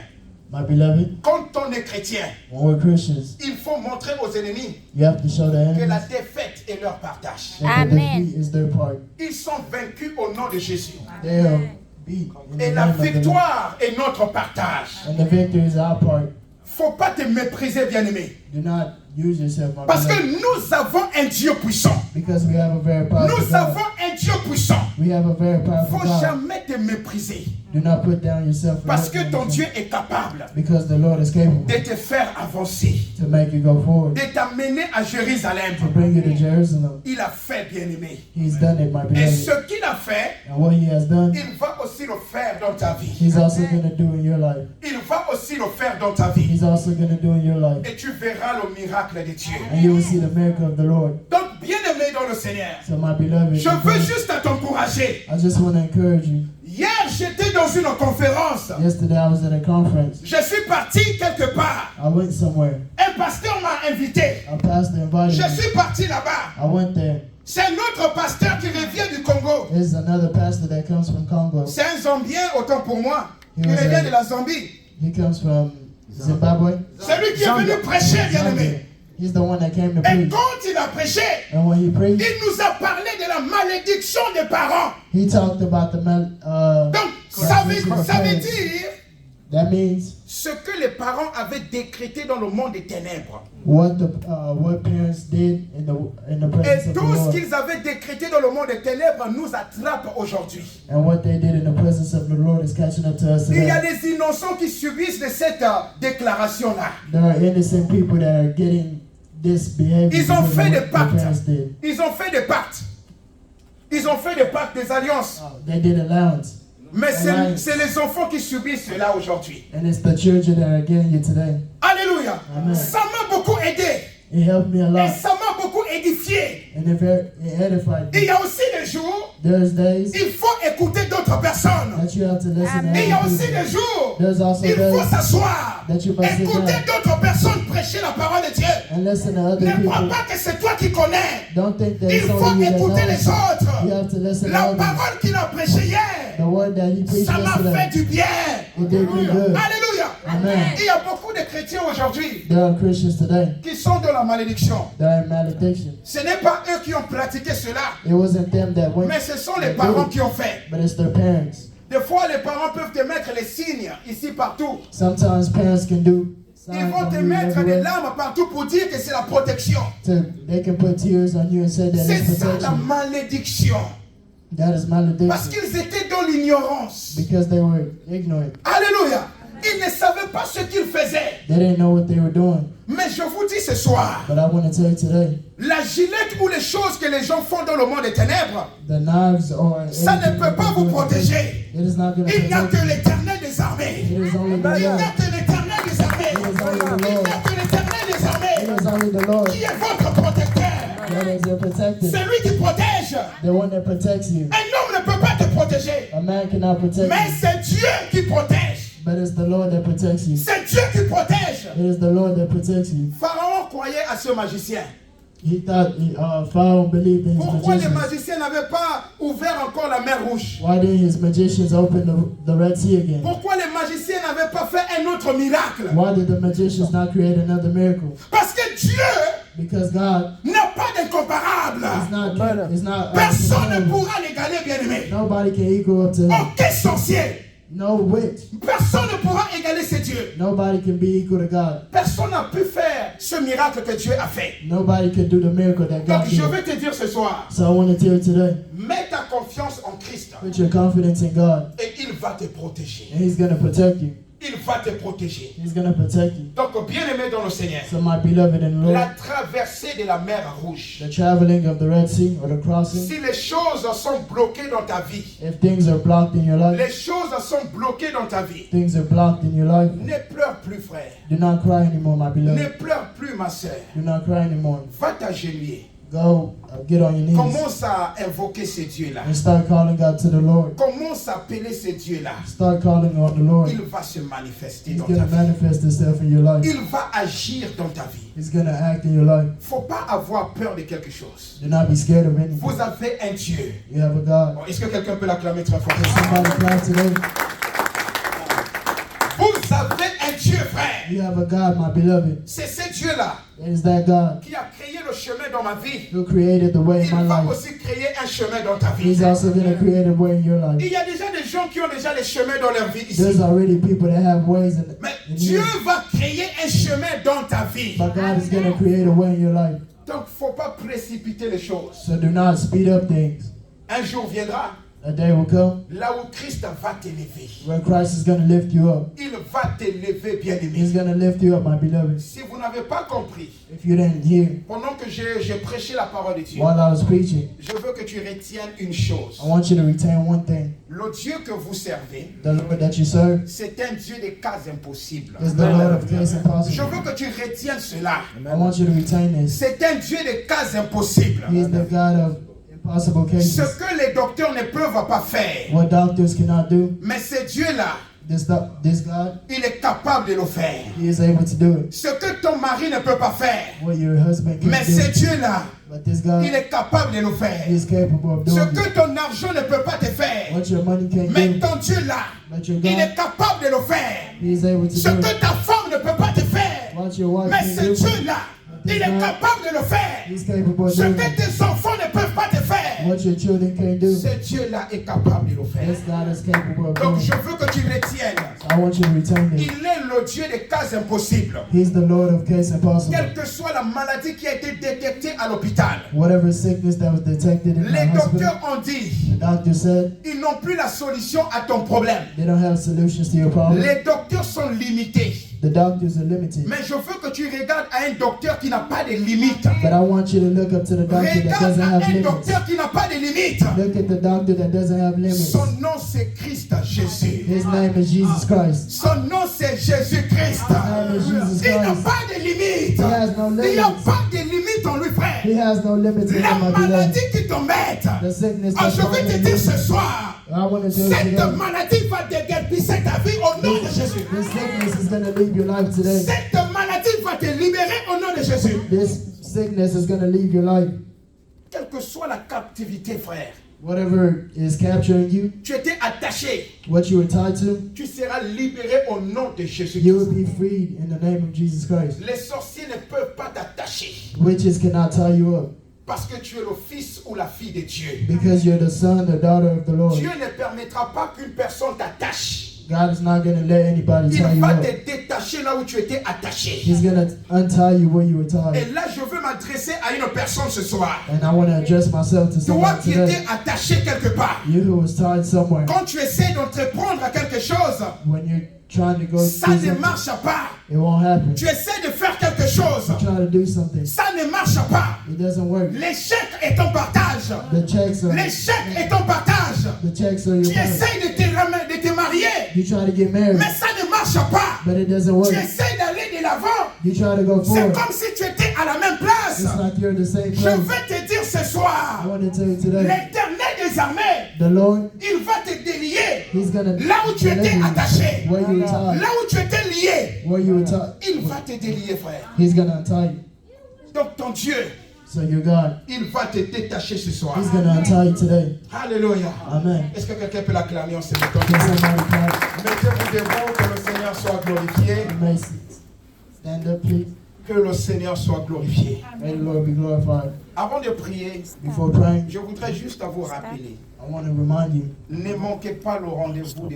My beloved, quand on est chrétien, when we're Christians, il faut montrer aux ennemis you have to show the que la enemies défaite est leur partage. that the Amen. defeat is their part. Ils sont vaincus au nom de Jésus. They'll beat. In the Et la name of the Lord. victoire est notre partage. And the victory is our part. Faut pas te mépriser, bien-aimé. Do not use yourself, my Parce que beloved, nous avons un Dieu puissant. because we have a very powerful Nous God. avons un Dieu puissant. We have a very powerful Faut God. jamais te mépriser. Do not put down yourself. Parce que ton Dieu est capable Because the Lord is capable de te faire avancer, to make you go forward, de t'amener à Jérusalem. to bring you to Jerusalem. Il a fait, bien-aimé. He's done it, my Et beloved. ce qu'il a fait, And what he has done, il va aussi le faire dans ta vie. he's also going to do in your life. Il va aussi le faire dans ta vie. He's also going to do in your life. Et tu verras le miracle de Dieu. And you will see the miracle of the Lord. Donc, bien-aimé dans le Seigneur, So my beloved, je veux juste t'encourager. I just want to encourage you. Hier, j'étais dans une conférence. Yesterday I was at a conference. Je suis parti quelque part. I went somewhere. Un pasteur m'a invité. A pastor invited Je me. suis parti là-bas. I went there. C'est un autre pasteur qui revient du Congo. There's another pastor that comes from Congo. C'est un Zambien, autant pour moi. He Il was revient a- de la Zambie. He comes from Zimbabwe. C'est lui qui est venu prêcher, bien-aimé. He's the one that came to Et preach. quand il a prêché, And when he preached, il nous a parlé de la malédiction des parents. he talked about the Donc, ça veut parents. dire That means ce que les parents avaient décrété dans le monde des ténèbres. what parents did in the Et presence of the tout ce Lord, qu'ils avaient décrété dans le monde des ténèbres nous attrape aujourd'hui. and what they did in the presence of the Lord is catching up to us Il y a today. des innocents qui subissent de cette déclaration-là. There are innocent people that are getting this behavior. Ils ont because fait of des what their parents pactes. did. Ils ont fait des pactes. Ils ont fait des pactes, des alliances. They did allowance, Mais Alliance. c'est les enfants qui subissent cela aujourd'hui. and it's the children that are getting it today. Alléluia. Amen. Ça m'a beaucoup aidé. It helped me a Et lot, ça m'a beaucoup édifié. and it edified Il me. y a aussi des jours, There's days il faut écouter d'autres personnes. that you have to listen to Amen. Et il y a other aussi people. des jours, There's also il faut days s'asseoir. that you must sit Écouter down d'autres personnes prêcher la parole de Dieu. and listen to other Ne crois people. pas que c'est toi qui connais. Don't think that Il it's faut only you that écouter les knows. autres. You have to listen to La others. parole qu'il a prêchée The hier, word that he preached ça m'a fait yesterday, du bien. it did me good. Alléluia. Amen. Il y a beaucoup de chrétiens aujourd'hui There are Christians today qui sont dans la malédiction. that are in malediction. Ce n'est pas eux qui ont pratiqué cela, It wasn't them that went, mais ce sont les that parents did qui it, ont fait. but it's their parents. Des fois, les parents peuvent te mettre les signes ici partout. Sometimes parents can do Ils signs vont on te you mettre des everywhere. larmes partout pour dire que c'est la protection. They can put tears on you and say that C'est it's ça la protection. malédiction. That is Parce malediction qu'ils étaient dans l'ignorance. because they were ignorant. Alléluia. Ils ne savaient pas ce qu'ils faisaient. They didn't know what they were doing. Mais je vous dis ce soir, But I want to tell you today, la gilette ou les choses que les gens font dans le monde des ténèbres, the knives or ça ne anything peut that pas they vous do, protéger. it is not going to Il n'y a protect que you. l'Éternel des armées. It is only Il the n'y a Lord. que l'Éternel des armées. It is only the Il n'y Lord. a que l'Éternel des It armées is only the Lord qui est votre protecteur. that is your protector. C'est lui qui protège. The one that protects you. Un homme ne peut pas te protéger. A man cannot protect Mais you, c'est Dieu qui protège. but it's the Lord that protects you. C'est Dieu qui protège. It is the Lord that protects you. Pharaon croyait à ce magicien. He thought Pharaoh believed in his Pourquoi les magicians. magiciens n'avaient pas ouvert encore la mer rouge? Why didn't his magicians open the Red Sea again? Pourquoi les magiciens n'avaient pas fait un autre miracle? Why did the magicians not create another miracle? Parce que Dieu Because God n'a pas d'incomparable. is not Personne ne comparable. pourra l'égaler, bien-aimé. Nobody can equal up to him. Aucun sorcier. No witch. Personne ne pourra égaler ce Dieu. Nobody can be equal to God. Personne n'a pu faire ce miracle que Dieu a fait. Nobody can do the miracle that Donc God je did. vais te dire ce soir, So I want to tell you today, mets ta confiance en Christ put your confidence in God, et il va te protéger. and He's going to protect you. Il va te protéger. He's going to protect you. Donc bien-aimé dans le Seigneur, So my beloved in the la Lord, traversée de la mer Rouge, the traveling of the Red Sea or the crossing, si les choses sont bloquées dans ta vie, if things are blocked in your life, les choses sont bloquées dans ta vie, things are blocked in your life, ne pleure plus frère, do not cry anymore, my ne beloved. pleure plus ma soeur, Do not cry anymore. va t'agenouiller, Go get on your knees commence à invoquer ce Dieu-là, and start calling God to the Lord. commence à appeler ce Dieu-là, Start calling on the Lord. il va se manifester He's dans going ta to vie, manifest Himself in your life. il va agir dans ta vie. He's going to act in your life. Faut pas avoir peur de quelque chose. Do not be scared of anything. Vous avez un Dieu. You have a God. Bon, est-ce que quelqu'un peut l'acclamer très fort? Somebody clap today. Vous avez un Dieu, frère. You have a God, my beloved. C'est ce Dieu-là It is that God qui a créé le chemin dans ma vie. who created the way in Il my va life. aussi créer un chemin dans ta vie. He's also going to create a way in your life. Il y a déjà des gens qui ont déjà les chemins dans leur vie ici. There's already people that have ways in Mais in Dieu you. va créer un chemin dans ta vie. But God is going to create a way in your life. Donc, il ne faut pas précipiter les choses. So do not speed up things. Un jour viendra, A day will come là où Christ va t'élever. where Christ is going to lift you up. Il va t'élever, bien-aimé. He's going to lift you up, my beloved. Si vous n'avez pas compris, If you didn't hear pendant que j'ai prêché la parole de Dieu, while I was preaching, je veux que tu retiennes une chose. I want you to retain one thing. Le Dieu que vous servez, The Lord that you serve c'est un Dieu des cas impossibles. is the Lord of case Je impossible. veux que tu retiennes cela. I want you to retain this. C'est un Dieu des cas impossibles. He is the God of impossible Ce cases. que les docteurs ne peuvent pas faire. What doctors cannot do, Mais ce Dieu-là, this God, il est capable de le faire. He is able to do it. Ce que ton mari ne peut pas faire. What your husband Mais ce can't do, Dieu-là, but this God, il est capable de le faire. He is capable of Ce doing que it. ton argent ne peut pas te faire. What your money can't Mais do, ton Dieu-là, but your il est God, capable de le faire. He is able to Ce do it. que ta femme ne peut pas te faire. What your wife Mais can't ce do, Dieu-là, il est capable de le faire. He's capable of Ce doing que it. tes enfants ne peuvent pas te faire. What your children can't do, Ce Dieu-là est capable de le faire. this God is capable of Donc doing je it. veux que tu retiennes. I want you to retain this. Il est le Dieu des cas impossibles. He's the Lord of case impossible. Quelle que soit la maladie qui a été détectée à l'hôpital, Whatever sickness that was detected in les the hospital, docteurs ont dit, the doctor said ils n'ont plus la solution à ton problème. they don't have solutions to your problem. Les docteurs sont limités. The doctors are limited. Mais je veux que tu regardes à un docteur qui n'a pas de limites. But I want you to look up to the doctor that Regarde doesn't à have un limits. docteur qui n'a pas de limites. Look at the doctor that doesn't have limits. Son nom c'est Christ Jésus. His name is Jesus Christ. Son nom c'est Jésus-Christ. His name is Jesus Il n'a Christ. pas de limites. He has no Il n'y a limits. pas de limites en lui, frère. He has no limits in La him, my beloved. maladie qui t'embête. The sickness Ah, that's je vais te troubling dire you, ce soir, I want to tell you cette today, maladie va déguerpisser ta vie au nom de Jésus. this sickness is going to leave your life today. Cette maladie va te libérer au nom de Jésus. This sickness is going to leave your life. Quelle que soit la captivité, frère, Whatever is capturing you, tu étais attaché, what you were tied to, tu seras libéré au nom de Jésus. you will be freed in the name of Jesus Christ. Les sorciers ne peuvent pas t'attacher Witches cannot tie you up parce que tu es le fils ou la fille de Dieu. because you're the son or daughter of the Lord. Dieu ne permettra pas qu'une personne t'attache. God is not going to let anybody Il tie you va up. te détacher là où tu étais attaché. He's going to untie you where you were Et tied. là, je veux m'adresser à une personne ce soir. And I want to address myself to Toi someone qui today. étais attaché quelque part. You who was tied somewhere. Quand tu essaies d'entreprendre à quelque chose, When you're trying to go ça do ne something, marche pas. it won't happen. Tu essaies de faire quelque chose, Try to do something. ça ne marche pas. It doesn't work. L'échec est ton partage. The checks are L'échec est ton partage. the checks are your Tu money. essaies de te marier, You try to get married, mais ça ne marche pas. but it doesn't work. Tu essaies d'aller de l'avant. You try to go C'est forward. comme si tu étais à la même place. It's like you're in the same Je place. vais te dire ce I soir, want to tell you today, l'Éternel des armées, the Lord, il va te délier. He's gonna Là où tu étais deliver you attaché, where you were tied. là où tu étais lié, Where you were tied. il va te délier, frère. He's gonna untie you. Donc ton Dieu, So your God, il va te détacher ce soir. He's gonna untie you today. Alléluia. Amen. Est-ce que quelqu'un peut l'acclamer en ce moment? Can somebody clap? Mettez-vous debout, que le Seigneur soit glorifié. You may stand up, please. Que le Seigneur soit glorifié. May the Lord be glorified. Avant de prier, Before praying, je voudrais juste vous rappeler, I want to remind you, ne manquez pas le rendez-vous de